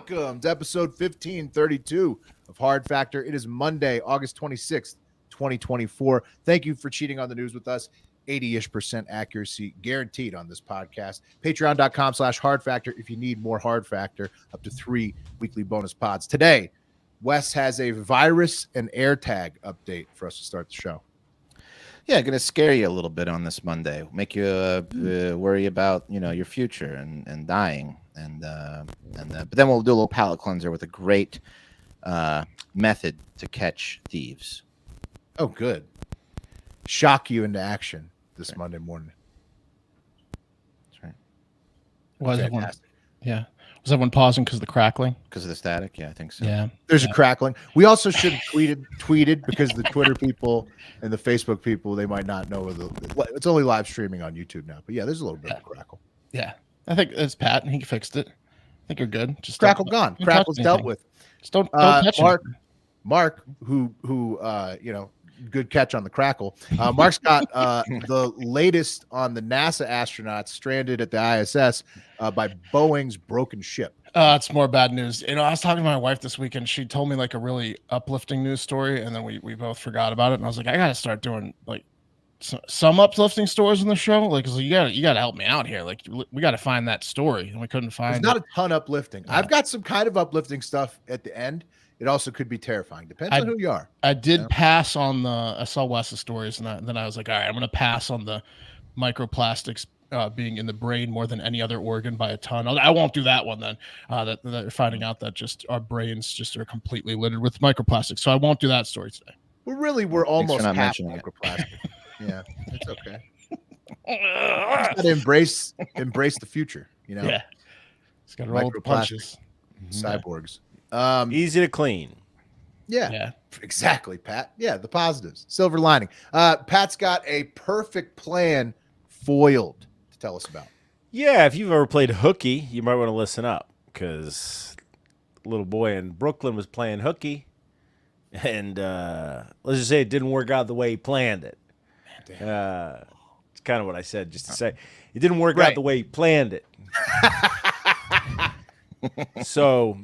Welcome to episode 1532 of Hard Factor. It is Monday, August 26th, 2024. Thank you for cheating on the news with us. 80-ish% accuracy guaranteed on this podcast. Patreon.com/Hard Factor if you need more Hard Factor, up to 3 weekly bonus pods. Today, Wes has a virus and AirTag update for us to start the show. Yeah, going to scare you a little bit on this Monday. Make you worry about your future and dying, but then we'll do a little palate cleanser with a great method to catch thieves. Oh, good. Shock you into action this Monday morning. That's right. Was everyone pausing because of the crackling? Because of the static? Yeah, I think so. Yeah. There's a crackling. We also should have tweeted because the Twitter people and the Facebook people, they might not know. It's only live streaming on YouTube now. But yeah, there's a little bit of a crackle. Yeah. I think it's Pat, and he fixed it. I think you're good. Just crackle gone. Crackle's dealt with. Just don't touch Mark, who good catch on the crackle. Mark's got the latest on the NASA astronauts stranded at the ISS by Boeing's broken ship. It's more bad news. I was talking to my wife this weekend. She told me like a really uplifting news story, and then we both forgot about it. And I was like, I gotta start doing like some uplifting stories in the show. Like, you gotta help me out here. Like, we gotta find that story, and we couldn't find. There's not a ton uplifting. Yeah. I've got some kind of uplifting stuff at the end. It also could be terrifying. Depends on who you are. I did pass on I saw Wes's stories, and then I was like, all right, I'm going to pass on the microplastics being in the brain more than any other organ by a ton. I won't do that one then. That they're finding out that just our brains just are completely littered with microplastics. So I won't do that story today. Well, really, we're almost half microplastic. Yeah, it's okay. Got to embrace the future. Yeah, it's got to roll the punches. Cyborgs. Easy to clean. Yeah, exactly, Pat. Yeah, the positives. Silver lining. Pat's got a perfect plan foiled to tell us about. Yeah, if you've ever played hooky, you might want to listen up, because a little boy in Brooklyn was playing hooky, and let's just say it didn't work out the way he planned it. It's kind of what I said, just to say it didn't work out the way he planned it. So,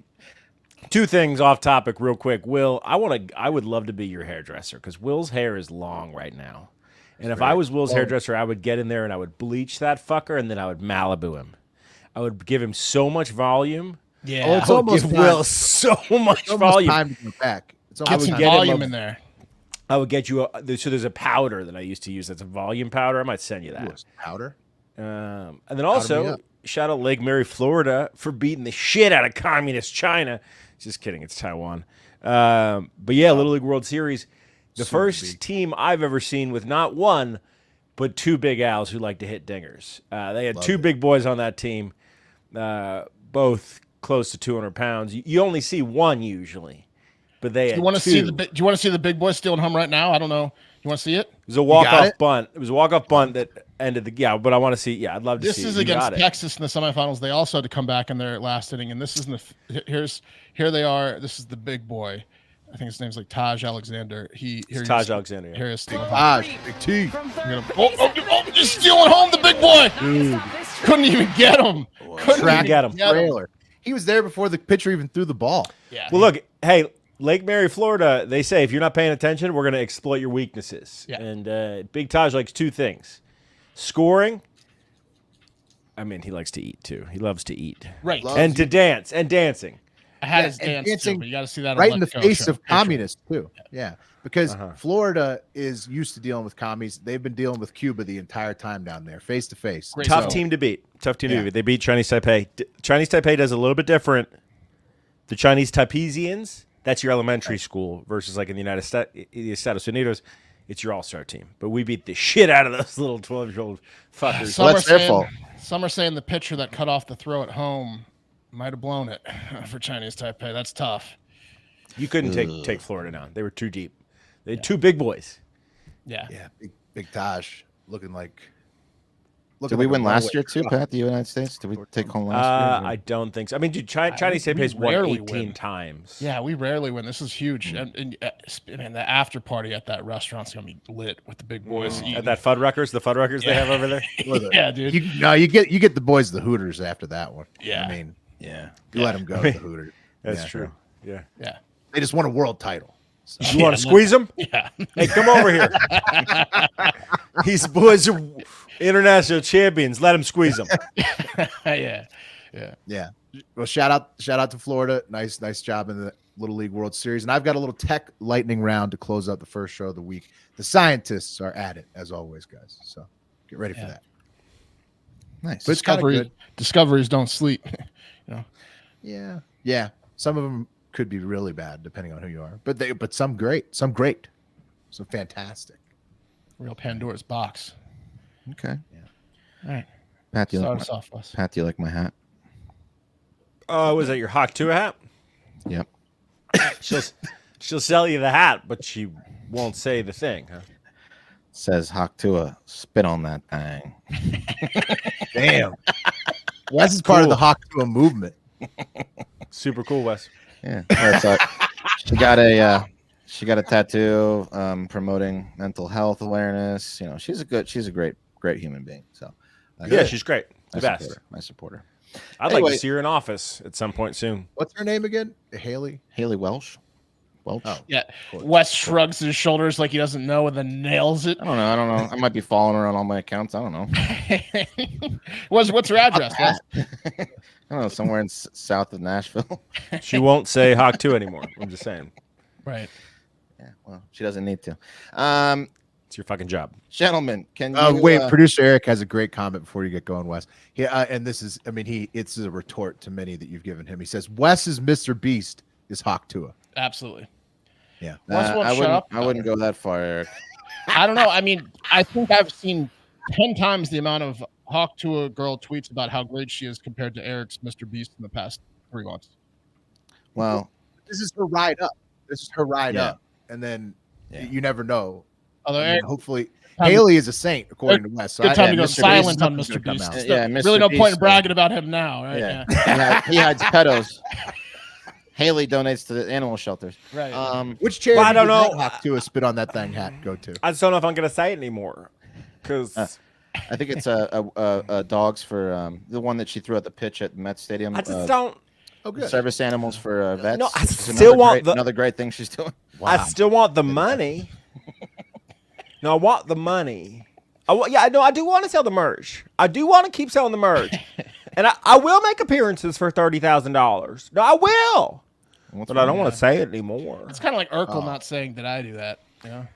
two things off topic real quick. Will, I would love to be your hairdresser, because Will's hair is long right now. And if I was Will's hairdresser, I would get in there and I would bleach that fucker, and then I would Malibu him. I would give him so much volume. Yeah. Oh, it's almost give Will so much volume. Time to get back. Get some volume in there. I would get you so there's a powder that I used to use that's a volume powder. I might send you that. Powder? And then also, shout out Lake Mary, Florida, for beating the shit out of communist China. Just kidding, it's Taiwan. But yeah, Little League World Series. The first team I've ever seen with not one, but two big Owls who like to hit dingers. They had two big boys on that team, both close to 200 pounds. You only see one usually, but they had two. Do you want to see the big boy stealing home right now? I don't know. You want to see it? It was a walk-off bunt. It was a walk-off bunt that ended but I want to see. Yeah, I'd love to see it. This is against Texas in the semifinals. They also had to come back in their last inning, and this is here they are. This is the big boy. I think his name's like Taj Alexander. Taj Alexander. Here is stealing. Taj, big T. He's stealing home the big boy. Dude. Couldn't even get him. Get him. Trailer. He was there before the pitcher even threw the ball. Yeah. Well, look, hey, Lake Mary, Florida, they say if you're not paying attention, we're going to exploit your weaknesses. Yeah. And Big Taj likes two things. Scoring. I mean, he likes to eat, too. He loves to eat. Right. And to dance. And dancing. I had his dance, too, but you got to see that right on in the face of communists, too. Yeah. Because Florida is used to dealing with commies. They've been dealing with Cuba the entire time down there, face to face. Tough team to beat. They beat Chinese Taipei. Chinese Taipei does a little bit different. The Chinese Taipeians, that's your elementary school, versus like in the Estados Unidos, it's your all-star team. But we beat the shit out of those little 12-year-old fuckers. That's their fault. Some are saying the pitcher that cut off the throw at home might have blown it for Chinese Taipei. That's tough. You couldn't take Florida down. They were too deep. They had two big boys. Yeah. Yeah. Big Taj looking like. Did we win last year too, Pat? The United States? Did we take home last year? I don't think so. I mean, dude, Chinese Taipei's won 18 times. Yeah, we rarely win. This is huge. And the after party at that restaurant's going to be lit with the big boys. At that Fuddruckers, the Fuddruckers they have over there? Yeah, dude. You get the boys the Hooters after that one. Yeah. I mean, Yeah. You let them go to the Hooters. That's Yeah. true. Yeah. Yeah. They just won a world title. So. You want to squeeze him? Yeah. Hey, come over here. These boys are international champions. Let him squeeze them. Yeah. Yeah. Well, shout out to Florida. Nice job in the Little League World Series. And I've got a little tech lightning round to close out the first show of the week. The scientists are at it, as always, guys. So get ready for that. Nice. But it's kind of good. Discoveries don't sleep. Yeah. Yeah. Some of them could be really bad depending on who you are. But some great. Some fantastic. Real Pandora's box. Okay. All right. Pat, do you Start like us off, Wes. Pat, do you like my hat? Was that your Hawk Tuah hat? Yep. She'll sell you the hat, but she won't say the thing, huh? Says Hawk Tuah, spit on that thing. Damn. Wes is part of the Hawk Tuah movement. Super cool, Wes. Yeah. She got a tattoo promoting mental health awareness. You know, she's a great human being. So Yeah, she's great. The best. I support her. I'd like to see her in office at some point soon. What's her name again? Haley Welch. Oh, Yeah. Wes shrugs his shoulders like he doesn't know and then nails it. I don't know. I might be following her on all my accounts. I don't know. What's her address, Wes? I don't know, somewhere in south of Nashville. She won't say Hawk 2 anymore. I'm just saying. Right. Yeah, well, she doesn't need to. It's your fucking job. Gentlemen, can you wait, producer Eric has a great comment before you get going, Wes. And this is, it's a retort to many that you've given him. He says, Wes is Mr. Beast is Hawk Tuah. Absolutely. Yeah. Wes won't shut up. I wouldn't go that far, Eric. I don't know. I mean, I think I've seen 10 times the amount of Hawk Tuah girl tweets about how great she is compared to Eric's Mr. Beast in the past 3 months. Well, this is her ride up. Up. And then you never know. Although Eric, hopefully Haley is a saint, according to Wes. So good time to go Mr. silent Beast on is Mr. gonna Beast. come out. Yeah, Mr. Really no point in Beast, bragging about him now, right? Yeah. He hides pedos. Haley donates to the animal shelters. Right. Which charity Well, I don't know. Hawk Tuah spit on that thing hat go to? I just don't know if I'm going to say it anymore. Because I think it's a dogs for the one that she threw at the pitch at Met Stadium. I just don't. Oh, good. Service animals for vets. No, I It's still want another great thing she's doing. Wow. I still want the money. No, I want the money. I do want to sell the merch. I do want to keep selling the merch. And I will make appearances for $30,000. No, I will. But I don't want to say it anymore. It's kind of like Urkel not saying that I do that. You know?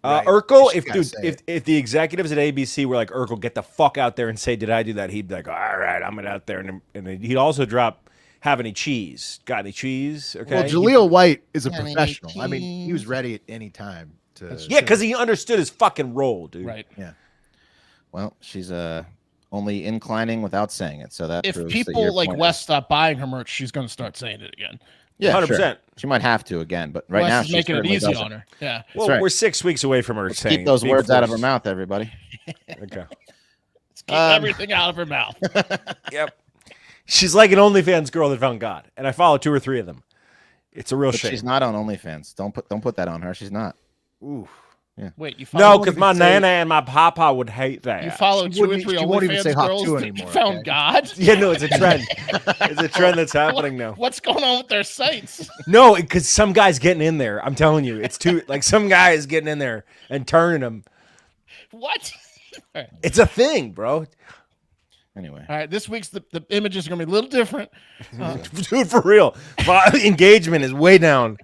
Right. Urkel, You gotta say if the executives at ABC were like, Urkel, get the fuck out there and say, did I do that? He'd be like, all right, I'm out there. And he'd also drop, have any cheese? Got any cheese? Okay. Well, Jaleel White is a Yeah, I mean, professional. I mean, he was ready at any time to. Yeah, because he understood his fucking role, dude. Right. Yeah. Well, she's only inclining without saying it. So that If proves that your people like point Wes is- stop buying her merch, she's going to start saying it again. yeah, 100%. sure. She might have to again, but right Wes now is she's making it certainly easy doesn't. on her. Yeah. Well, right. we're 6 weeks away from her Let's saying keep those being words out of her forced. mouth, everybody. Okay. Let's keep everything out of her mouth. Yep. She's like an OnlyFans girl that found God, and I follow 2 or 3 of them. It's a real But shame. she's not on OnlyFans. Don't put that on her. She's not. Ooh. Wait, you No, follow, because my nana and my papa would hate that. you follow She 2 or wouldn't- 3 she won't even OnlyFans say Hawk girls Tuah that anymore, found okay? God? Yeah, no, it's a trend. It's a trend that's happening now. What's going on with their sites? No, because some guy's getting in there. I'm telling you, it's too like some guy is getting in there and turning them. What? It's a thing, bro. Anyway. All right, this week's the images are going to be a little different. Dude, for real. Engagement is way down.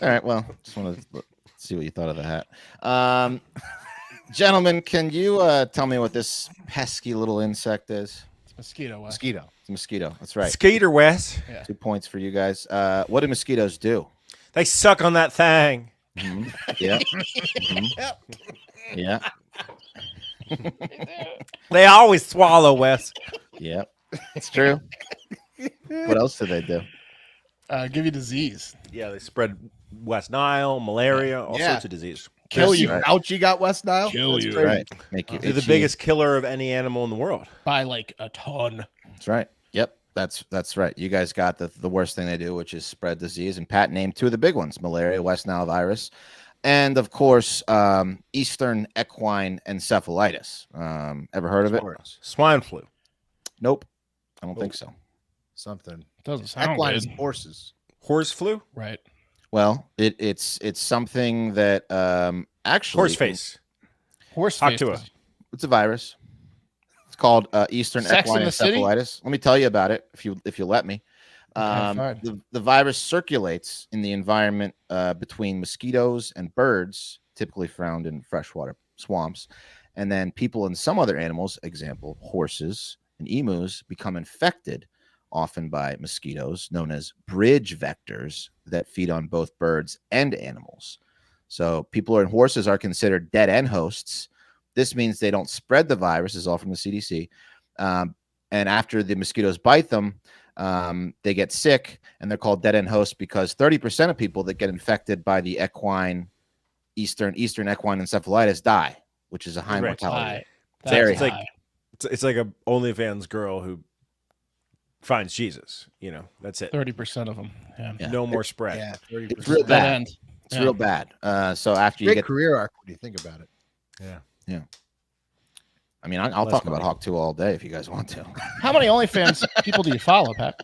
All right. Well, just wanted to see what you thought of the hat. Gentlemen, can you tell me what this pesky little insect is? It's mosquito. Wes. Mosquito. It's a mosquito. That's right. Skeeter West. 2 points for you guys. What do mosquitoes do? They suck on that thing. Yeah. Mhm. Yeah. They always swallow, Wes. Yeah. It's true. What else do they do? Give you disease. Yeah, they spread West Nile, malaria, all Yeah. sorts of disease. Kill That's you. right. Fouchi got West Nile. Kill That's you. crazy. Right. Make you They're the itchy. biggest killer of any animal in the world. By like a ton. That's right. Yep. That's right. You guys got the worst thing they do, which is spread disease. And Pat named 2 of the big ones: malaria, West Nile virus, and of course, Eastern equine encephalitis. Ever heard of it? Swine flu. Nope, I don't think so. Something. Doesn't sound Equine good. is horses. Horse flu? Right. Well, it's something that actually Horse face. Horse Talk face. to us. It's a virus. It's called Eastern Sex in equine the City? encephalitis. Let me tell you about it if you let me. fine. The virus circulates in the environment between mosquitoes and birds, typically found in freshwater swamps, and then people and some other animals, example horses and emus, become infected, often by mosquitoes, known as bridge vectors that feed on both birds and animals. So people and horses are considered dead end hosts. This means they don't spread the virus, is all from the CDC. And after the mosquitoes bite them, they get sick, and they're called dead end hosts because 30% of people that get infected by the Eastern equine encephalitis die, which is a high Right. mortality rate. That's Very high. high. It's like a OnlyFans girl who finds Jesus. That's it. 30% of them. Yeah. Yeah. No more spread. Yeah, 30%. It's real Dead bad. end. It's Yeah. real bad. So after you Great get, career arc when you think about it. I mean, I'll Less talk about money. Hawk 2 all day if you guys want to. How many OnlyFans people do you follow, Pat?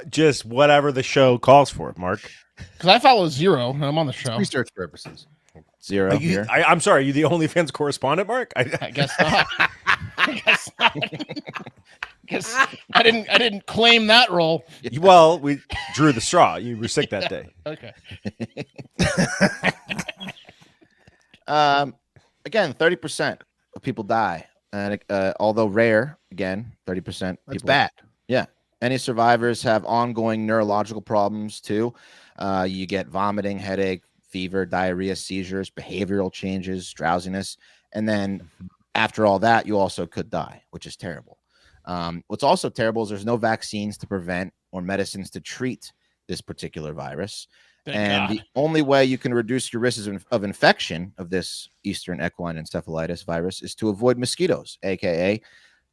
Just whatever the show calls for, Mark. Because I follow 0, and I'm on the show. Research purposes. Zero here. I'm sorry. Are you the OnlyFans correspondent, Mark? I guess not. I guess not. Guess I didn't claim that role. Well, we drew the straw. You were sick that day. Okay. Again, 30% of people die, and although rare, again, 30% That's people. bad. Yeah. Any survivors have ongoing neurological problems too. You get vomiting, headache, fever, diarrhea, seizures, behavioral changes, drowsiness, and then after all that, you also could die, which is terrible. What's also terrible is there's no vaccines to prevent or medicines to treat this particular virus. Thank And God. the only way you can reduce your risks of infection of this Eastern equine encephalitis virus is to avoid mosquitoes, aka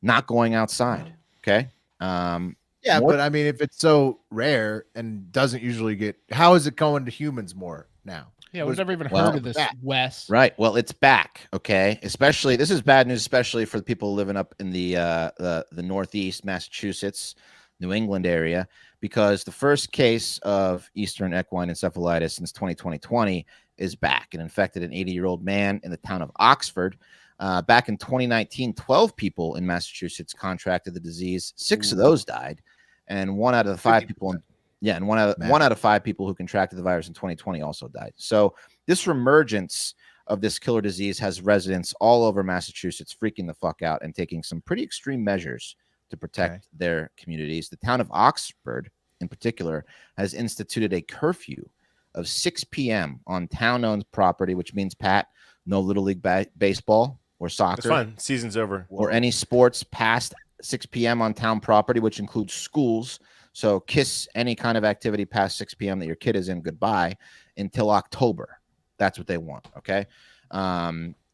not going outside. Okay. Yeah, More- but I mean, if it's so rare and doesn't usually get, how is it going to humans more now? Yeah, we've never even well, heard of this, that- Wes. Right. Well, it's back. Okay. Especially this is bad news, especially for the people living up in the Northeast, Massachusetts, New England area, because the first case of Eastern equine encephalitis since 2020 is back. It infected an 80-year-old man in the town of Oxford. Back in 2019, 12 people in Massachusetts contracted the disease. 6 of those died, and 1 out of the 5 people. And one out of 5 people who contracted the virus in 2020 also died. So this reemergence of this killer disease has residents all over Massachusetts freaking the fuck out and taking some pretty extreme measures to protect their communities. The town of Oxford, in particular, has instituted a curfew of 6 p.m. on town-owned property, which means, Pat, no Little League baseball or soccer. It's fine. Season's over. Or any sports past 6 p.m. on town property, which includes schools. So kiss any kind of activity past 6 p.m. that your kid is in goodbye until October. That's what they want. Okay.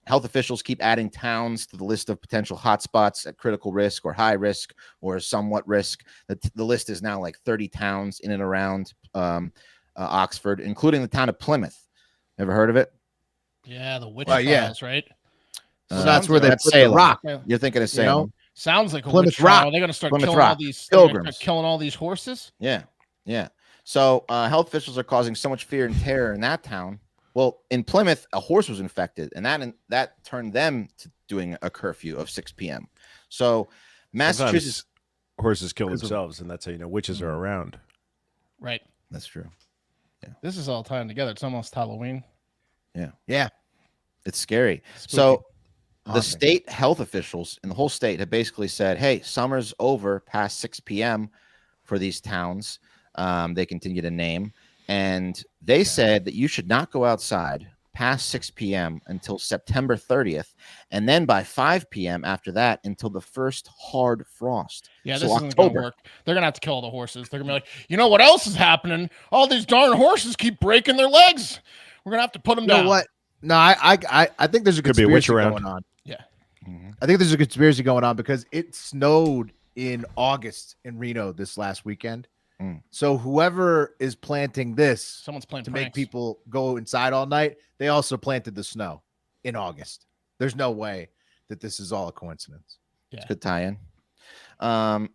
Health officials keep adding towns to the list of potential hotspots at critical risk or high risk or somewhat risk. The list is now like 30 towns in and around Oxford, including the town of Plymouth. Ever heard of it? Yeah, the witch yeah. trials, right? So that's where they that's put the Salem. rock. You're thinking of You know? Salem. Sounds like a Plymouth witch trial. Rock. They're gonna start Plymouth killing all Rock. these they're gonna start Pilgrims. killing all these horses. Yeah. Yeah. So health officials are causing so much fear and terror in that town. Well, in Plymouth, a horse was infected, and that turned them to doing a curfew of 6 p.m. So Massachusetts. Sometimes horses kill Because of- themselves, and that's how you know witches are around. Right. That's true. This is all tying together. It's almost Halloween. Yeah. It's scary. Spooky. So the Haunting. state health officials in the whole state have basically said, hey, summer's over past 6 p.m. for these towns. They continue to name. And they said that you should not go outside past 6 p.m. until September 30th. And then by 5 p.m. after that until the first hard frost. Yeah, So this isn't October. gonna work. They're gonna have to kill all the horses. They're gonna be like, you know what else is happening? All these darn horses keep breaking their legs. We're gonna have to put them You know down. what? No, I think there's a Could be a witch conspiracy around. going on. Yeah. I think there's a conspiracy going on because it snowed in August in Reno this last weekend. Mm. So whoever is planting this Someone's playing to pranks. make people go inside all night, they also planted the snow in August. There's no way that this is all a coincidence. It's a good tie-in. Now,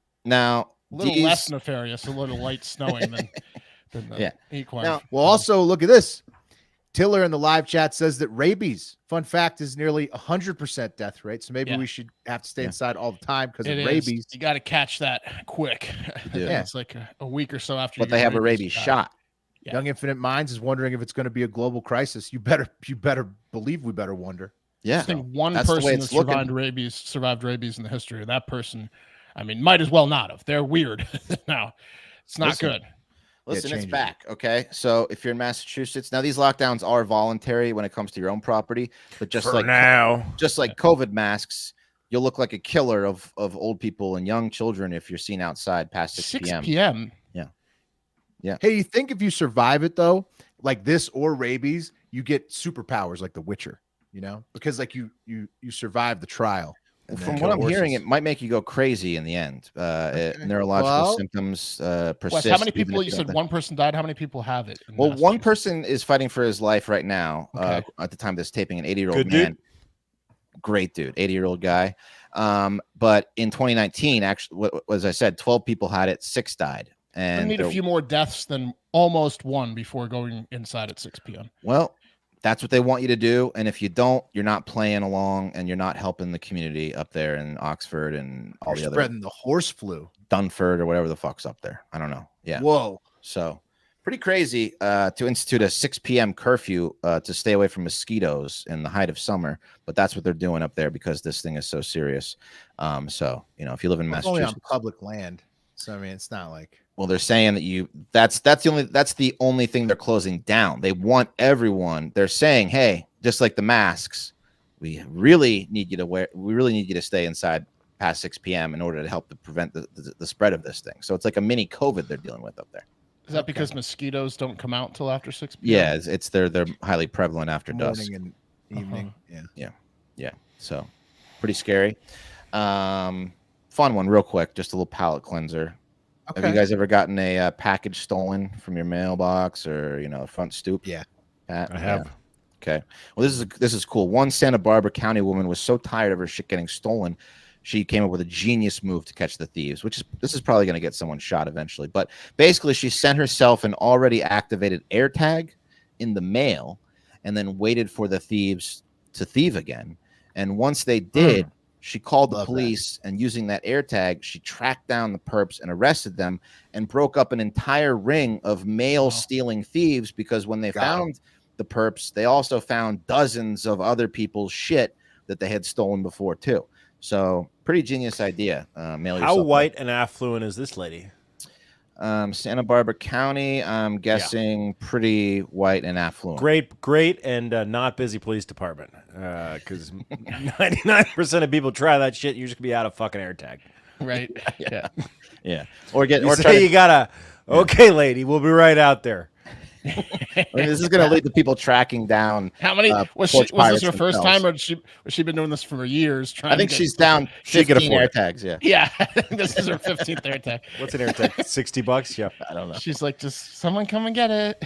A little less nefarious, a little light snowing than the equine. Now, Well, also look at this. Tiller in the live chat says that rabies, fun fact, is nearly 100% death rate. So maybe we should have to stay inside all the time because of rabies. You got to catch that quick. Yeah. It's like a week or so after. But they have a rabies shot. Yeah. Young Infinite Minds is wondering if it's going to be a global crisis. You better believe we better wonder. Yeah. I think one person that survived rabies in the history of that person. I mean, might as well not have. They're weird. No, it's not good. Listen, it's back. Okay. So if you're in Massachusetts, now these lockdowns are voluntary when it comes to your own property, but just like COVID masks, you'll look like a killer of old people and young children if you're seen outside past 6 p.m. Yeah. Hey, you think if you survive it though, like this or rabies, you get superpowers like the Witcher, because like you survive the trial. From what I'm hearing, it might make you go crazy in the end. Neurological symptoms persist. Wes, how many people? You said one person died. How many people have it? Well, one person is fighting for his life right now. At the time of this taping, an 80-year-old man. Dude. Great dude, 80-year-old guy. But in 2019, actually, as I said, 12 people had it, 6 died. And we need a few more deaths than almost one before going inside at 6 p.m. Well, that's what they want you to do. And if you don't, you're not playing along and you're not helping the community up there in Oxford and all the other spreading the horse flu. Dunford or whatever the fuck's up there. I don't know. Yeah. Whoa. So pretty crazy to institute a 6 p.m. curfew to stay away from mosquitoes in the height of summer. But that's what they're doing up there because this thing is so serious. So, if you live in Massachusetts, only on public land. So, I mean, it's not like. Well, they're saying that that's the only thing they're closing down. They want everyone. They're saying, hey, just like the masks, we really need you to stay inside past 6 p.m. in order to help to prevent the spread of this thing. So it's like a mini COVID they're dealing with up there. Is that because mosquitoes don't come out till after 6 p.m.? Yeah, it's they're highly prevalent after dusk. Morning and evening. Yeah. So pretty scary. Fun one, real quick, just a little palate cleanser. Okay. Have you guys ever gotten a package stolen from your mailbox or a front stoop? Yeah, Pat? I have. Okay. Well, this is cool. One Santa Barbara County woman was so tired of her shit getting stolen, she came up with a genius move to catch the thieves. This is probably going to get someone shot eventually. But basically, she sent herself an already activated AirTag in the mail, and then waited for the thieves to thieve again. And once they did. She called the police, and using that AirTag, she tracked down the perps and arrested them and broke up an entire ring of mail-stealing thieves because when they found the perps, they also found dozens of other people's shit that they had stolen before, too. So, pretty genius idea. How white and affluent is this lady? Santa Barbara County, I'm guessing pretty white and affluent. Great, and not busy police department. Because 99% of people try that shit, you're just gonna be out of fucking AirTag. Right? Yeah. Or okay, lady, we'll be right out there. I mean, this is going to lead to people tracking down. How many was this her first time, or she been doing this for years? I think she's down 15 AirTags. Yeah, this is her 15th AirTag. What's an AirTag? $60? Yeah, I don't know. She's like, just someone come and get it.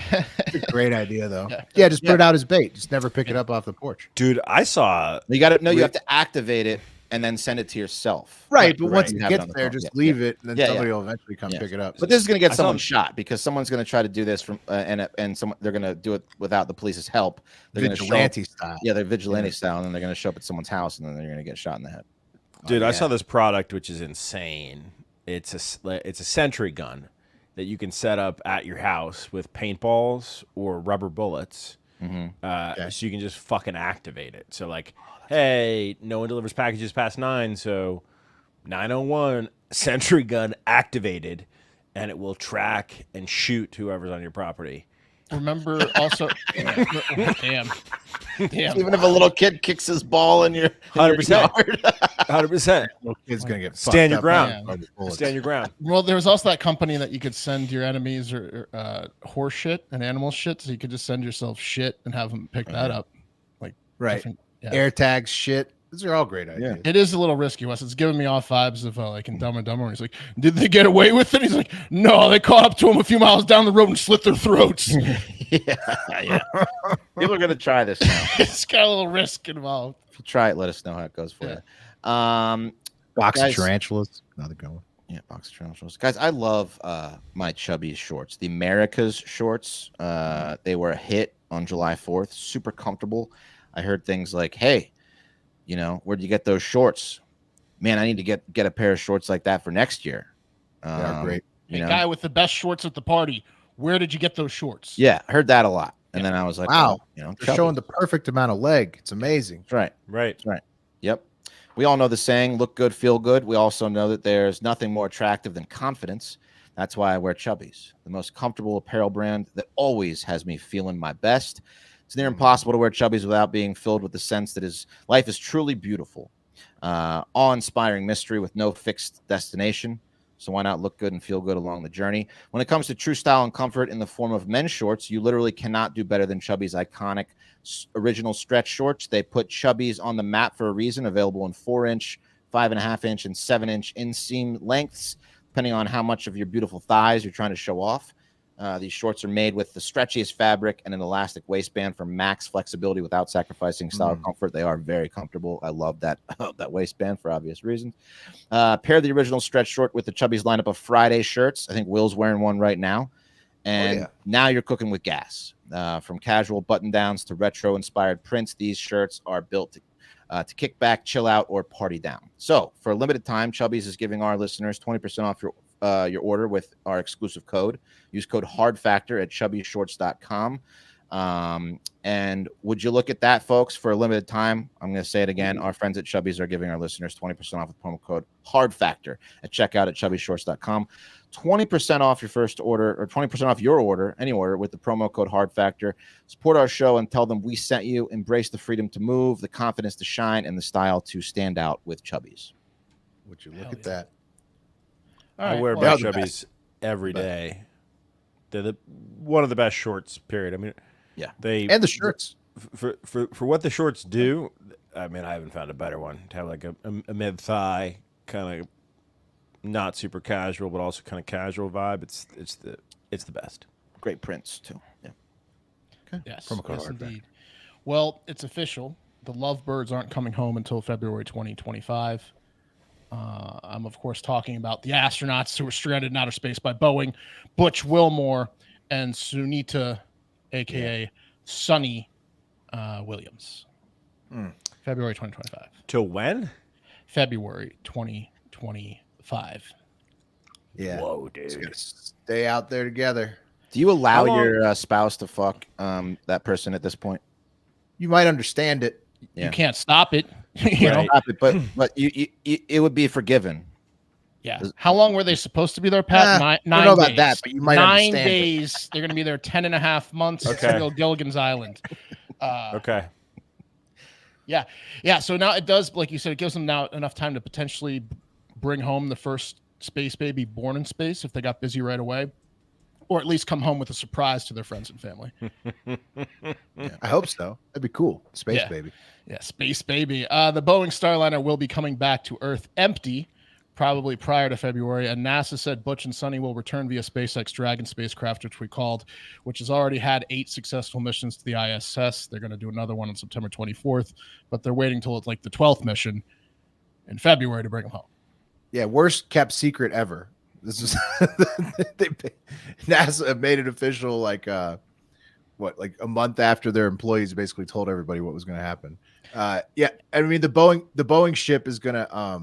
It's a great idea, though. Yeah, just put it out as bait. Just never pick it up off the porch, dude. I saw. You got to know. You have to activate it and then send it to yourself. Right, but once it gets there, just leave it, and then somebody will eventually come pick it up. But this is going to get someone shot because someone's going to try to do this and they're going to do it without the police's help. They're vigilante style. Yeah, they're vigilante style, and then they're going to show up at someone's house, and then they're going to get shot in the head. Dude, I saw this product which is insane. It's a sentry gun that you can set up at your house with paintballs or rubber bullets. So you can just fucking activate it. So like, hey, no one delivers packages past 9, so 9:01 sentry gun activated, and it will track and shoot whoever's on your property. Remember also, damn. Even if a little kid kicks his ball in your 100%, 100%. Little kid's gonna get stand your ground. Yeah. Stand your ground. Well, there was also that company that you could send your enemies or horse shit and animal shit, so you could just send yourself shit and have them pick that up, like AirTags, shit. These are all great ideas. It is a little risky, Wes. It's giving me off vibes of like in Dumb and Dumber. He's like, "Did they get away with it?" He's like, "No, they caught up to him a few miles down the road and slit their throats." Yeah. People are gonna try this now. It's got a little risk involved. If you try it, let us know how it goes for you. Box Guys, of tarantulas. Another good one. Yeah, box of tarantulas. Guys, I love my Chubbies shorts. The America's shorts. They were a hit on July 4th. Super comfortable. I heard things like, "Hey, where'd you get those shorts? Man, I need to get a pair of shorts like that for next year." They are great. Hey, guy with the best shorts at the party. Where did you get those shorts? Yeah, heard that a lot. And then I was like, wow, they're showing the perfect amount of leg. It's amazing. That's right. Right. That's right. Yep. We all know the saying, look good, feel good. We also know that there's nothing more attractive than confidence. That's why I wear Chubbies, the most comfortable apparel brand that always has me feeling my best. It's near impossible to wear Chubbies without being filled with the sense that life is truly beautiful. Awe-inspiring mystery with no fixed destination. So why not look good and feel good along the journey? When it comes to true style and comfort in the form of men's shorts, you literally cannot do better than Chubbies' iconic original stretch shorts. They put Chubbies on the map for a reason, available in 4-inch, 5.5-inch, and 7-inch inseam lengths, depending on how much of your beautiful thighs you're trying to show off. These shorts are made with the stretchiest fabric and an elastic waistband for max flexibility without sacrificing style or comfort. They are very comfortable. I love that waistband for obvious reasons. Pair the original stretch short with the Chubbies lineup of Friday shirts. I think Will's wearing one right now. And now you're cooking with gas. From casual button-downs to retro-inspired prints, these shirts are built to kick back, chill out, or party down. So for a limited time, Chubbies is giving our listeners 20% off your order with our exclusive code. Use code HARDFACTOR at chubbyshorts.com. And would you look at that, folks? For a limited time, I'm going to say it again. Our friends at Chubbies are giving our listeners 20% off with promo code HARDFACTOR at checkout at chubbyshorts.com. 20% off your first order, or 20% off your order, any order, with the promo code HARDFACTOR. Support our show and tell them we sent you. Embrace the freedom to move, the confidence to shine, and the style to stand out with Chubbies. Would you look at that? I wear my Chubbies every day. They're one of the best shorts, period. I mean, and the shirts. For what the shorts do, I mean, I haven't found a better one. To have like a mid-thigh kind of not super casual, but also kind of casual vibe. It's the best. Great prints too. Yeah. Okay. Yes, indeed. Well, it's official. The Lovebirds aren't coming home until February 2025. I'm, of course, talking about the astronauts who were stranded in outer space by Boeing, Butch Wilmore and Sunita, a.k.a. Sunny Williams. February 2025. Till when? February 2025. Yeah. Whoa, dude. Stay out there together. Do you allow your spouse to fuck that person at this point? You might understand it. You can't stop it. You know? Stop it, but it would be forgiven. Yeah. How long were they supposed to be there, Pat? 9 days. I don't know about that, but you might 9 understand days. it. They're going to be there 10 and a half months. Okay. It's real Gilligan's Island. Okay. Yeah. Yeah. So now it does, like you said, it gives them now enough time to potentially bring home the first space baby born in space if they got busy right away, or at least come home with a surprise to their friends and family. I hope so. That'd be cool. Space baby. Yeah, space baby. The Boeing Starliner will be coming back to Earth empty, probably prior to February. And NASA said Butch and Sunny will return via SpaceX Dragon spacecraft, which has already had 8 successful missions to the ISS. They're going to do another one on September 24th, but they're waiting till it's like the 12th mission in February to bring them home. Yeah, worst kept secret ever. This is NASA made it official like a month after their employees basically told everybody what was going to happen. Yeah, I mean the Boeing ship is going to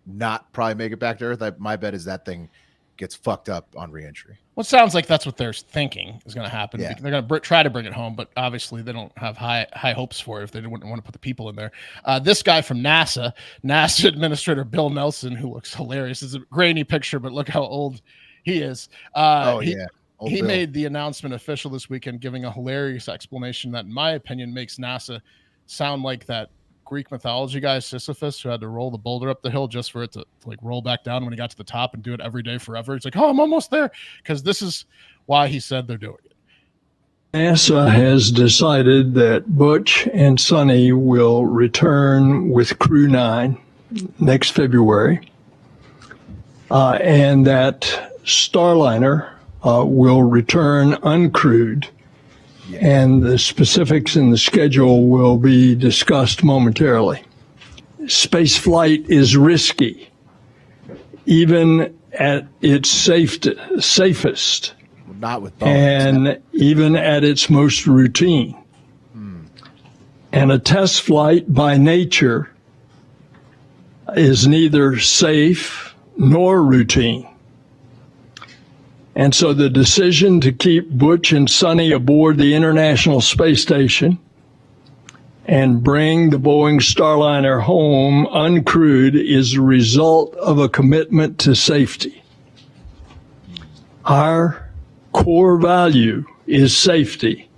not probably make it back to Earth. My bet is that thing gets fucked up on reentry. Well, it sounds like that's what they're thinking is going to happen. Yeah. They're going to try to bring it home, but obviously they don't have high hopes for it if they wouldn't want to put the people in there. This guy from NASA Administrator Bill Nelson, who looks hilarious. It's a grainy picture, but look how old he is. He made the announcement official this weekend, giving a hilarious explanation that, in my opinion, makes NASA sound like that Greek mythology guy Sisyphus who had to roll the boulder up the hill just for it to like roll back down when he got to the top and do it every day forever. It's like, oh, I'm almost there, because this is why he said they're doing it. NASA has decided that Butch and Sunny will return with Crew 9 next February, and that Starliner will return uncrewed. And the specifics in the schedule will be discussed momentarily. Space flight is risky. even at its safest, Not with Boeing. and even at its most routine. And a test flight by nature is neither safe nor routine. And so the decision to keep Butch and Sonny aboard the International Space Station and bring the Boeing Starliner home uncrewed is a result of a commitment to safety. Our core value is safety,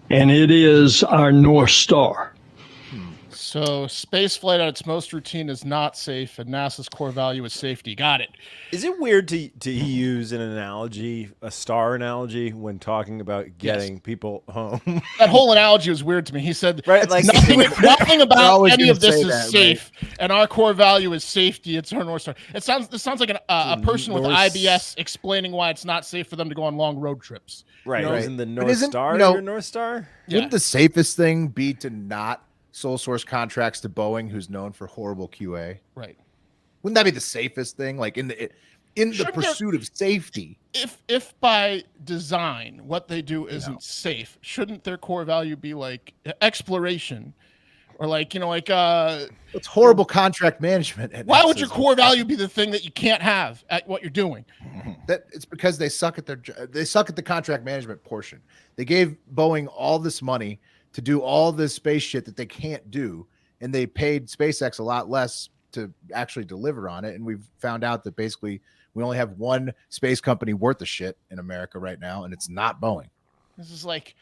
and it is our North Star. So space flight at its most routine is not safe, and NASA's core value is safety. Got it. Is it weird to use an analogy, a star analogy, when talking about getting people home? That whole analogy was weird to me. He said, Right, like- nothing about always any gonna of this say is that, safe, and our core value is safety. It's our North Star. This sounds like a person with North- IBS explaining why it's not safe for them to go on long road trips. Right. know? Isn't the But North isn't, Star you know- your North Star? Wouldn't the safest thing be to not sole source contracts to Boeing, who's known for horrible QA? Right. Wouldn't that be the safest thing? Like in the Shouldn't pursuit of safety. If by design what they do isn't safe, shouldn't their core value be like exploration, or like It's horrible contract management. at why would NASA's your core value be the thing that you can't have at what you're doing? That it's because they suck at the contract management portion. They gave Boeing all this money to do all this space shit that they can't do, and they paid SpaceX a lot less to actually deliver on it. And we've found out that basically we only have one space company worth of shit in America right now, and it's not Boeing. This is like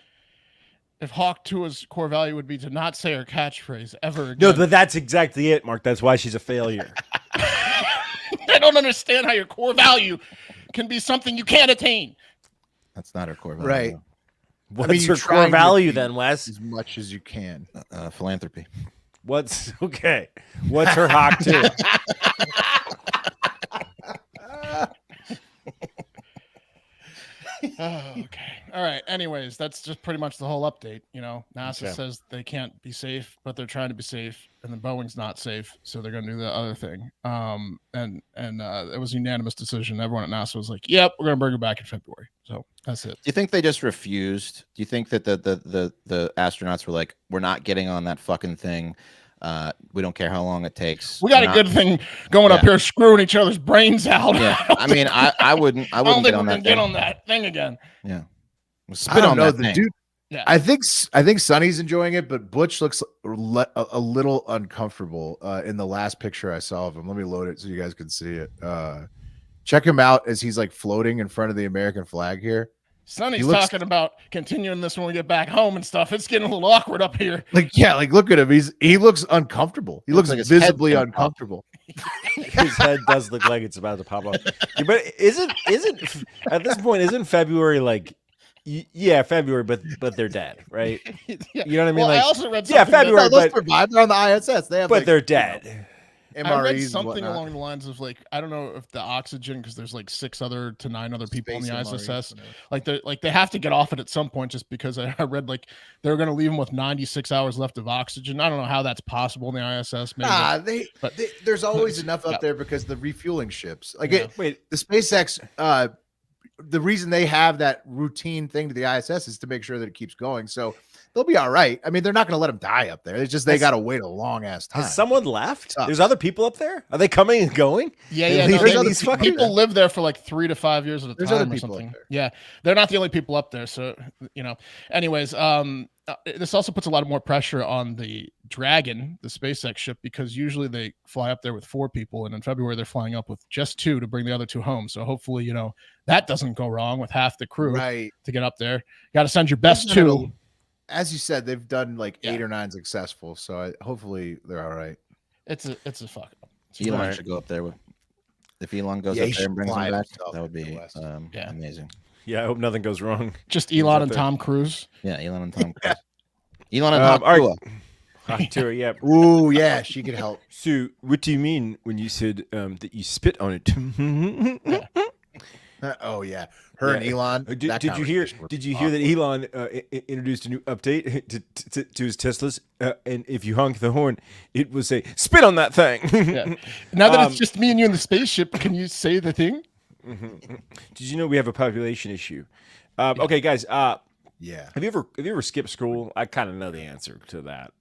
if Hawk Tuah's core value would be to not say her catchphrase ever again. No, but that's exactly it, Mark. That's why she's a failure. I don't understand how your core value can be something you can't attain. That's not our core value. Right. What's you're her core trying to value be then, Wes? as much as you can. Philanthropy. What's okay? What's her Hawk too? Oh, okay. All right. Anyways, that's just pretty much the whole update. NASA Okay. says they can't be safe, but they're trying to be safe, and then Boeing's not safe, so they're going to do the other thing. And it was a unanimous decision. Everyone at NASA was like, "Yep, we're going to bring it back in February." So that's it. Do you think they just refused? Do you think that the astronauts were like, we're not getting on that fucking thing? We don't care how long it takes. We got We're a not- good thing going up here, screwing each other's brains out. Yeah, I mean, I wouldn't I don't get think on we're that gonna get thing. on that thing again. Yeah, I spit don't on know that the thing. dude. Yeah. I think Sonny's enjoying it, but Butch looks a little uncomfortable in the last picture I saw of him. Let me load it so you guys can see it. Check him out as he's like floating in front of the American flag here. Sonny's He looks- talking about continuing this when we get back home and stuff. It's getting a little awkward up here. Like, yeah, like look at him. He looks uncomfortable. He looks like his head's visibly gonna pop. uncomfortable. His head does look like it's about to pop off. Yeah, but isn't at this point isn't February like? Yeah, February, but they're dead, right? Yeah. You know what I mean? Well, I Like, also read yeah, something that- February, No, they'll but survive. They're on the ISS. They have, but like, they're dead. MREs I read and something whatnot. along the lines of like, I don't know if the oxygen, because there's like 6 to 9 other people on Space the MREs, ISS. whatever. Like they have to get off it at some point, just because I read like they're going to leave them with 96 hours left of oxygen. I don't know how that's possible in the ISS. Maybe Nah, but- there's always enough Yeah. up there because the refueling ships. Like Yeah. Wait, the SpaceX, the reason they have that routine thing to the ISS is to make sure that it keeps going. So they'll be all right. I mean, they're not going to let them die up there. It's just they Has- got to wait a long ass time. has someone left? Sucks. There's other people up there. Are they coming and going? Yeah, They yeah. leave No, they- these fuckers? people live there for like 3 to 5 years at a There's other time or people up something. there. Yeah, they're not the only people up there. So anyways, this also puts a lot of more pressure on the Dragon, the SpaceX ship, because usually they fly up there with 4 people, and in February they're flying up with just 2 to bring the other 2 home. So hopefully, that doesn't go wrong with half the crew Right. to get up there. Got to send your best No, no, 2. no. As you said, they've done like Yeah. 8 or 9 successful. So hopefully they're all right. It's a fuck up. It's a Elon fuck up. should go up there with. If Elon goes Yeah, he up there and should brings fly them back, himself that would to the be West. Yeah. amazing. Yeah, I hope nothing goes wrong. Just Who's Elon up and there? Tom Cruise. Yeah, Elon and Tom Cruise. Elon and all right. Tuah. Hawk Tuah, yeah. Ooh, yeah, she could help. So, what do you mean when you said that you spit on it? Oh yeah, her and Elon. Did you hear? Did you hear that Elon introduced a new update to his Teslas? And if you honk the horn, it will say "spit on that thing." Yeah. Now that it's just me and you in the spaceship, can you say the thing? Did you know we have a population issue? Okay, guys. Yeah. Have you ever skipped school? I kind of know the answer to that.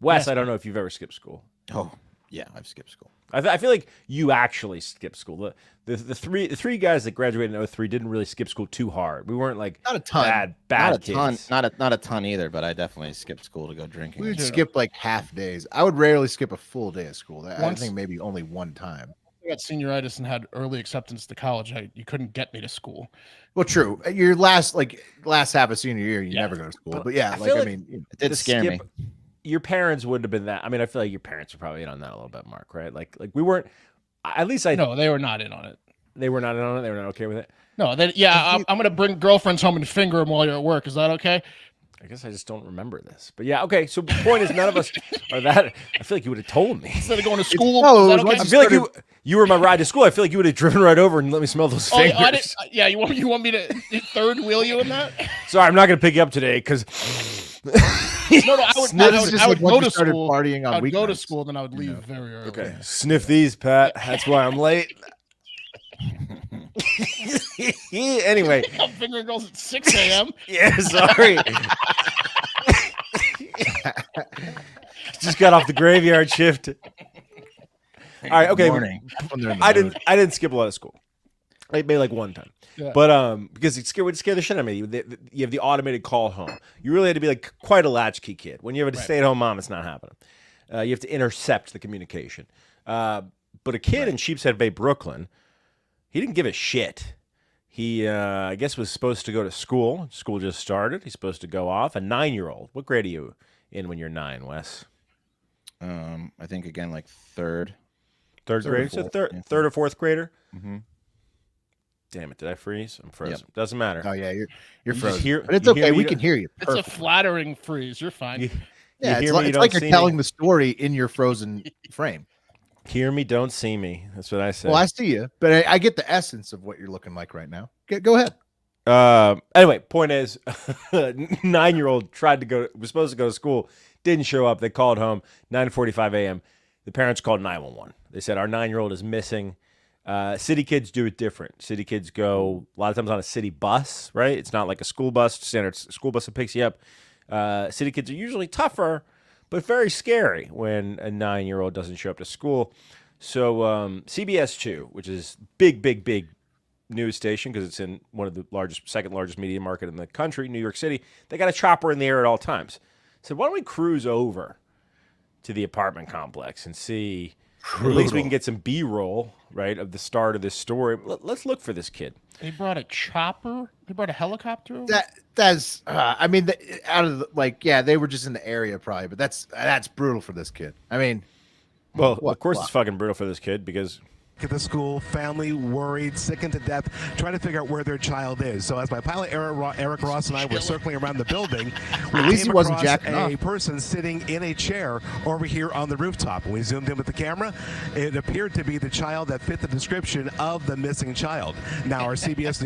Wes, Yes. I don't know if you've ever skipped school. Oh, yeah, I've skipped school. I feel like you actually skipped school. The three guys that graduated in 03 didn't really skip school too hard. We weren't like Not a ton. bad Not a kids. ton, not a ton either, but I definitely skipped school to go drinking. We would skip like half days. I would rarely skip a full day of school. I Once- think maybe only one time. I got senioritis and had early acceptance to college. You couldn't get me to school. Well, true. Your last half of senior year, you Yeah. never go to school. But yeah, feel like mean, It did the scare me. Your parents wouldn't have been that. I mean, I feel like your parents were probably in on that a little bit, Mark. Right? Like we weren't. At least No, they were not in on it. They were not in on it. They were not okay with it. No, then I'm gonna bring girlfriends home and finger them while you're at work. Is that okay? I guess I just don't remember this. But yeah, okay. So the point is, none of us are that. I feel like you would have told me. Instead of going to school, No, is it that was okay? I feel like you were my ride to school. I feel like you would have driven right over and let me smell those Oh, fingers. I didn't, yeah, you want me to third wheel you in that? Sorry, I'm not going to pick you up today because No, I would, Sniff I is would, just I would like once go you to started school. partying on I would go to weeknights, school, then I would leave very early. okay, sniff these, Pat. That's why I'm late. Anyway, I'm fingering girls at 6 a.m. yeah, sorry. Just got off the graveyard shift. All right, okay. Morning. when they're in the I mood. didn't skip a lot of school. Maybe like one time. Yeah. But because it would scare the shit out of me. You have the automated call home. You really had to be like quite a latchkey kid. When you have a stay-at-home mom, it's not happening. You have to intercept the communication. But a kid in Sheepshead Bay, Brooklyn, he didn't give a shit. He, I guess, was supposed to go to school. School just started. He's supposed to go off. A 9-year-old. What grade are you in when you're 9, Wes? I think again like third. Third or grade? So fourth, third, yeah. third or fourth grader? Mm-hmm. Damn it! Did I freeze? I'm frozen. Yep. Doesn't matter. Oh yeah, you're You just frozen. hear- but it's you okay. hear We me- can hear you. It's a Perfect. flattering freeze. You're fine. You Yeah, hear it's me, like, you it's don't like you're see telling me. the story in your frozen frame. Hear me, don't see me. That's what I said. Well, I see you, but I get the essence of what you're looking like right now. Go ahead. Anyway, point is, 9-year-old was supposed to go to school, didn't show up. They called home 9:45 a.m. The parents called 911. They said our 9-year-old is missing. City kids do it different. City kids go a lot of times on a city bus, right? It's not like a school bus, standard school bus that picks you up. City kids are usually tougher, but very scary when a 9-year-old doesn't show up to school. So CBS 2, which is big news station because it's in one of the second largest media market in the country, New York City, they got a chopper in the air at all times. So why don't we cruise over to the apartment complex and see, at least we can get some B-roll, right, of the start of this story. Let's look for this kid. They brought a chopper. They brought a helicopter. Over? That's I mean, out of they were just in the area probably, but that's brutal for this kid. I mean, Well, of course it's fucking brutal for this kid because At the school, family worried, sickened to death, trying to figure out where their child is. So as my pilot Eric Ross and I were circling around the building, we At least came he wasn't across jacking a off. person sitting in a chair over here on the rooftop. When we zoomed in with the camera, it appeared to be the child that fit the description of the missing child. Now our CBS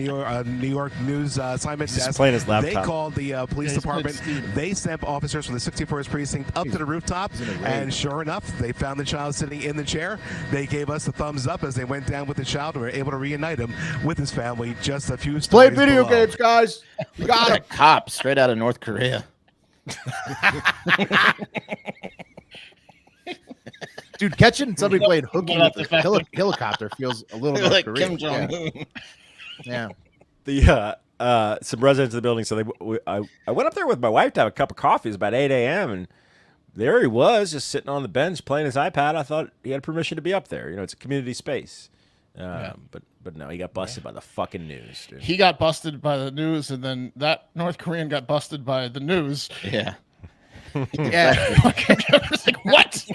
New York News assignment He's desk, playing his they laptop. called the police he's playing department. Steve. They sent officers from the 61st precinct up to the rooftop, and sure enough, they found the child sitting in the chair. They gave us a thumbs up as they went down with the child and were able to reunite him with his family just a few play stories video below. games, guys. We got him. That cop straight out of North Korea. Dude, catching somebody playing hooky That's with a helicopter feels a little North Like Korean. Kim Jong-un. Yeah. some residents of the building. So I went up there with my wife to have a cup of coffee. It was about 8 a.m. and there he was, just sitting on the bench playing his iPad. I thought he had permission to be up there. You know, it's a community space. But no, he got busted by the fucking news, dude. He got busted by the news, and then that North Korean got busted by the news. Yeah. Yeah. I was like, what?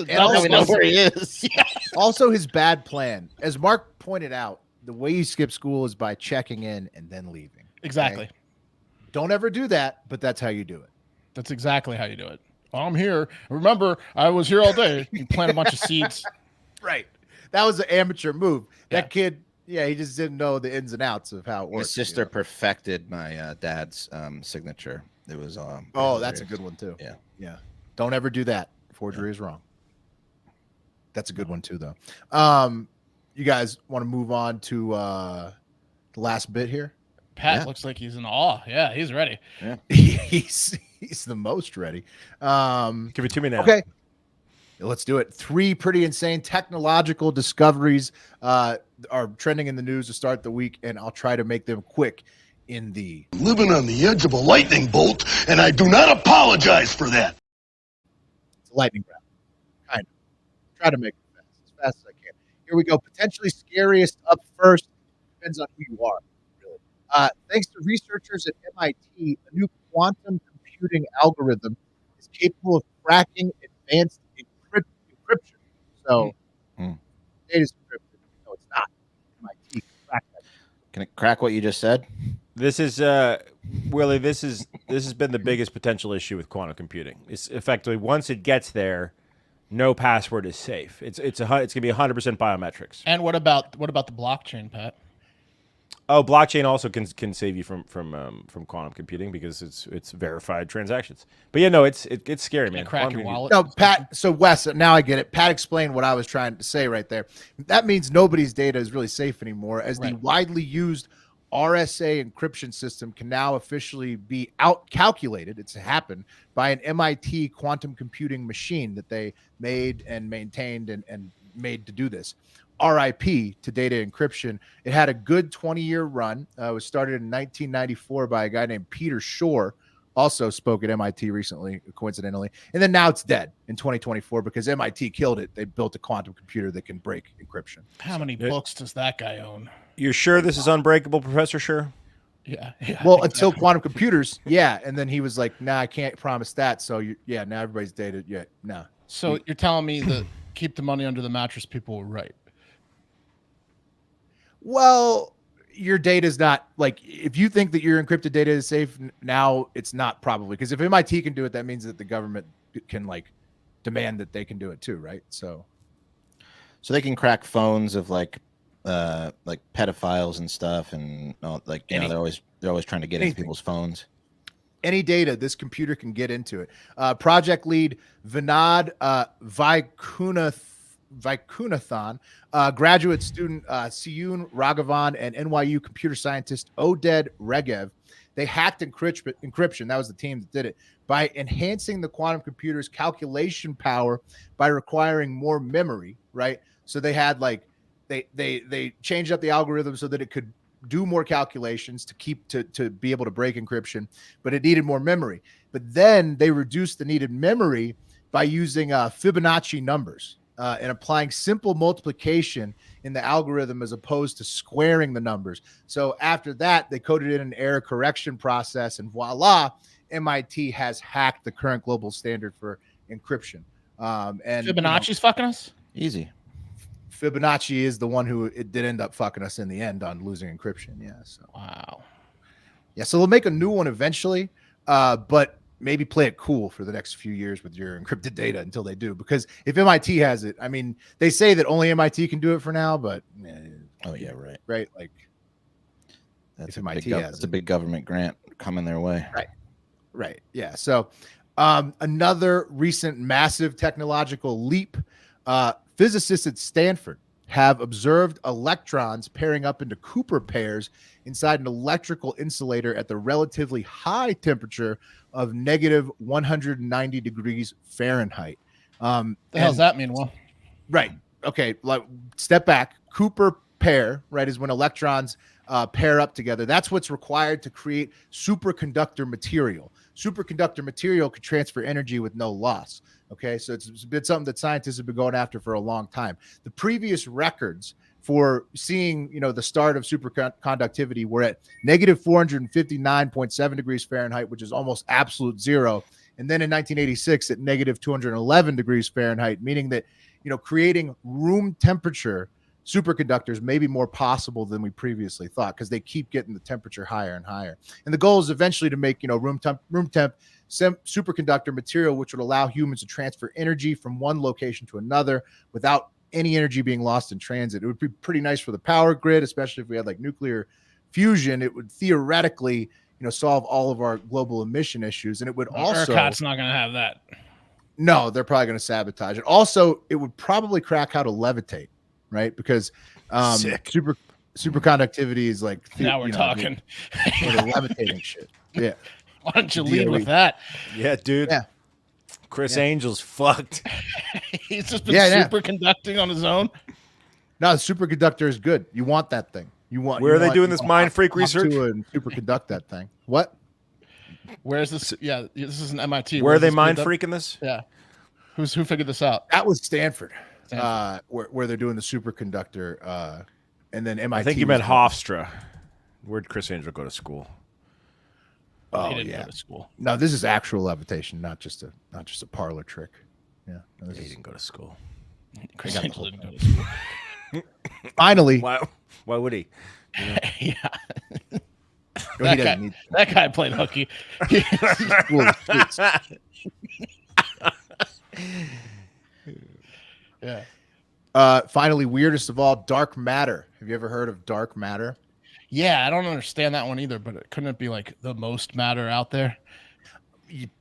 Now we know where he is. Also, his bad plan, as Mark pointed out, the way you skip school is by checking in and then leaving. Exactly. Okay? Don't ever do that, but that's how you do it. That's exactly how you do it. I'm here. Remember, I was here all day. You plant a bunch of seeds. Right. That was an amateur move. That kid, Yeah, he just didn't know the ins and outs of how it works. My sister perfected my dad's signature. It was Oh, that's a good one too. Yeah. Yeah. Don't ever do that. Forgery is wrong. That's a good one too, though. You guys want to move on to the last bit here? Pat looks like he's in awe. Yeah, he's ready. Yeah. he's the most ready. Give it to me now. Okay. Let's do it. 3 pretty insane technological discoveries are trending in the news to start the week, and I'll try to make them quick in the Living on the edge of a lightning bolt, and I do not apologize for that. It's a lightning round. Kind of. Try to make it fast as I can. Here we go. Potentially scariest up first. Depends on who you are, really. Thanks to researchers at MIT, a new quantum computing algorithm is capable of cracking advanced encryption. So, data is encrypted. No, it's not. MIT can crack that. Can it crack what you just said? This is Willie. This has been the biggest potential issue with quantum computing. It's effectively once it gets there, no password is safe. It's gonna be 100% biometrics. And what about the blockchain, Pat? Oh, blockchain also can save you from quantum computing because it's verified transactions. But yeah, no, it's scary, man. Crack your wallet. No, Pat. So Wes, now I get it. Pat explained what I was trying to say right there. That means nobody's data is really safe anymore, as the widely used RSA encryption system can now officially be out-calculated. It's happened by an MIT quantum computing machine that they made and maintained and made to do this. RIP to data encryption. It had a good 20-year run. It was started in 1994 by a guy named Peter Shor, also spoke at MIT recently, coincidentally. And then now it's dead in 2024 because MIT killed it. They built a quantum computer that can break encryption. How many books does that guy own? You're sure this is unbreakable, Professor Sure? Yeah. Well, until quantum computers, yeah. And then he was like, nah, I can't promise that. So, now everybody's data. Yeah, nah. So you're telling me that keep the money under the mattress people were right? Well, your data is not like if you think that your encrypted data is safe now, it's not probably because if MIT can do it, that means that the government can like demand that they can do it too, right? So they can crack phones of like pedophiles and stuff, and they're always trying to get into people's phones. Any data this computer can get into it. Project lead Vinod Vaikunathan, graduate student Siyun Raghavan, and NYU computer scientist Oded Regev. They hacked encryption. That was the team that did it by enhancing the quantum computer's calculation power by requiring more memory. Right. So they had they changed up the algorithm so that it could do more calculations to be able to break encryption, but it needed more memory. But then they reduced the needed memory by using Fibonacci numbers. And applying simple multiplication in the algorithm as opposed to squaring the numbers. So after that, they coded in an error correction process, and voila, MIT has hacked the current global standard for encryption. And Fibonacci's fucking us? Easy. Fibonacci is the one who it did end up fucking us in the end on losing encryption. Yeah. So wow. Yeah. So they'll make a new one eventually, but maybe play it cool for the next few years with your encrypted data until they do. Because if MIT has it, I mean, they say that only MIT can do it for now, but oh yeah, right. Right. Like that's MIT that's a big government grant coming their way. Right. Yeah. So another recent massive technological leap, physicists at Stanford have observed electrons pairing up into Cooper pairs inside an electrical insulator at the relatively high temperature of negative 190 degrees Fahrenheit. The hell does that mean? Well, right. Okay. Like, step back. Cooper pair, right, is when electrons pair up together. That's what's required to create superconductor material. Superconductor material could transfer energy with no loss. Okay, so it's been something that scientists have been going after for a long time. The previous records for seeing, the start of superconductivity were at negative 459.7 degrees Fahrenheit, which is almost absolute zero. And then in 1986 at negative 211 degrees Fahrenheit, meaning that, creating room temperature superconductors may be more possible than we previously thought because they keep getting the temperature higher and higher. And the goal is eventually to make, room temp superconductor material, which would allow humans to transfer energy from one location to another without any energy being lost in transit. It would be pretty nice for the power grid, especially if we had like nuclear fusion. It would theoretically, solve all of our global emission issues. And it would also ERCOT's not going to have that. No, they're probably going to sabotage it. Also, it would probably crack how to levitate, right? Because superconductivity is like now we're talking. They're levitating shit. Yeah. Why don't you lead with that? Yeah, dude. Yeah. Chris Angel's fucked. He's just been superconducting on his own. No, the superconductor is good. You want that thing. Where are they doing this mind freak research? And superconduct that thing. What? Where is this? Yeah, this is an MIT. Where are they mind freaking this? Yeah. Who figured this out? That was Stanford. Where they're doing the superconductor. And then MIT. I think you meant Hofstra. Where'd Chris Angel go to school? Oh, he didn't go to school. No, this is actual levitation, not just a parlor trick. Yeah. No, he didn't go to school. Chris Angel didn't go to school. Finally. Why would he? Yeah. That guy played hooky. Yeah. Finally, weirdest of all, dark matter. Have you ever heard of dark matter? Yeah, I don't understand that one either, but couldn't it be like the most matter out there?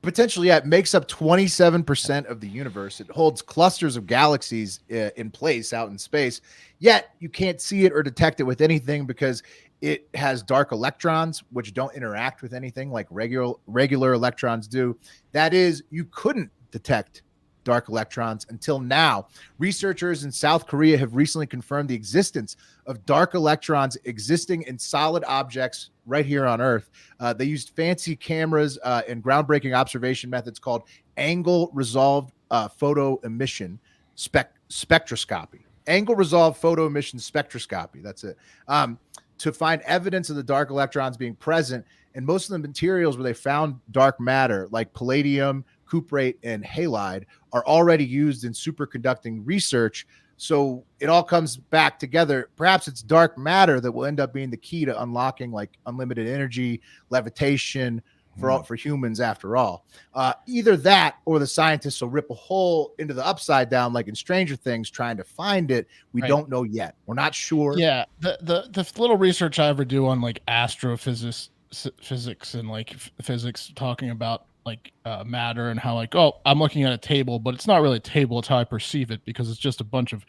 Potentially, yeah. It makes up 27% of the universe. It holds clusters of galaxies in place out in space, yet you can't see it or detect it with anything because it has dark electrons, which don't interact with anything like regular electrons do. That is, you couldn't detect dark electrons until now. Researchers in South Korea have recently confirmed the existence of dark electrons existing in solid objects right here on Earth. They used fancy cameras and groundbreaking observation methods called angle resolved photo emission spectroscopy. Angle resolved photo emission spectroscopy. That's it. To find evidence of the dark electrons being present. And most of the materials where they found dark matter, like palladium, cuprate, and halide, are already used in superconducting research. So it all comes back together. Perhaps it's dark matter that will end up being the key to unlocking like unlimited energy, levitation for humans after all. Either that or the scientists will rip a hole into the upside down like in Stranger Things trying to find it. We don't know yet. We're not sure. Yeah. The little research I ever do on like astrophysics and like physics talking about like matter and how like, oh, I'm looking at a table, but it's not really a table. It's how I perceive it because it's just a bunch of,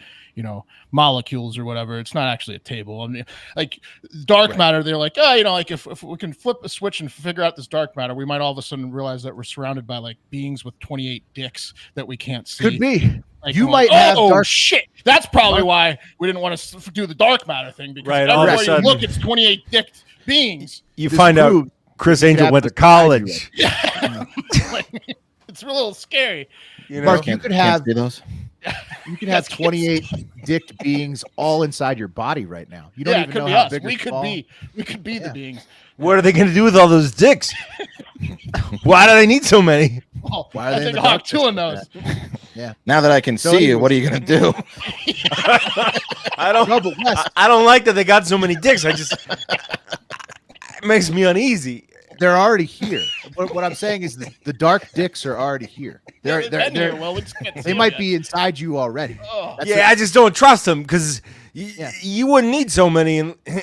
molecules or whatever. It's not actually a table. I mean, like dark matter, they're like, oh, like if we can flip a switch and figure out this dark matter, we might all of a sudden realize that we're surrounded by like beings with 28 dicks that we can't see. Could be. Like, you might have dark shit. That's probably why we didn't want to do the dark matter thing because everywhere you look, it's 28 dick beings. You find out Chris Angel went to college. Yeah. It's a little scary. Mark, you could have 28 dick beings all inside your body right now. You don't even know how big or small. We could be the beings. What are they going to do with all those dicks? Why do they need so many? Well, why are they Hawk Tuah knows. Yeah. Now that I can see you, what are you going to do? I don't like that they got so many dicks. It makes me uneasy. They're already here. What I'm saying is the dark dicks are already here. They might be inside you already. Oh. I just don't trust them because you wouldn't need so many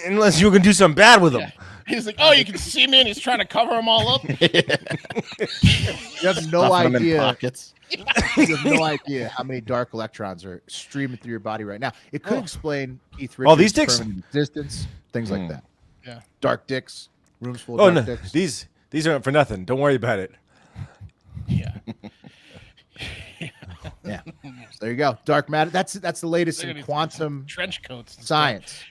unless you were going to do something bad with them. Yeah. He's like, oh, you can see me, and he's trying to cover them all up. You have no idea. You have no idea how many dark electrons are streaming through your body right now. It could explain Keith Richards' these dicks, existence, things like that. Yeah, dark dicks, rooms full of dark dicks. These aren't for nothing. Don't worry about it. Yeah. Yeah. So there you go. Dark matter. That's the latest in quantum trench coats science.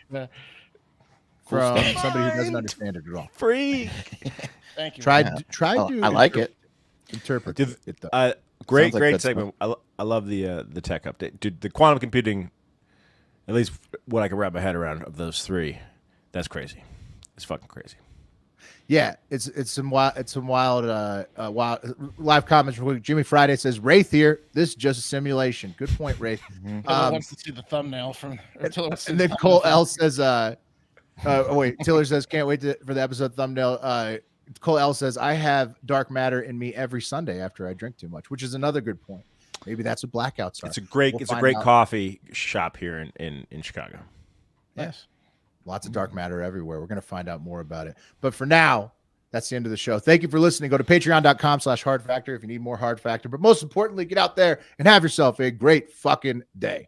From somebody who doesn't understand it at all. Free. Thank you. Try to. I like it. Interpret it. Great segment. I love the tech update. Dude, the quantum computing, at least what I can wrap my head around of those three, that's crazy. It's fucking crazy. Yeah, it's some wild live comments. Jimmy Friday says Wraith here. This is just a simulation. Good point, Wraith. Wants to see the thumbnail from. And then Cole L says, Tiller says can't wait for the episode thumbnail. Cole L says I have dark matter in me every Sunday after I drink too much, which is another good point. Maybe that's what blackouts are. It's a great We'll it's a find great out. coffee shop here in Chicago. Yes. Lots of dark matter everywhere. We're going to find out more about it. But for now, that's the end of the show. Thank you for listening. Go to patreon.com/hard factor if you need more hard factor. But most importantly, get out there and have yourself a great fucking day.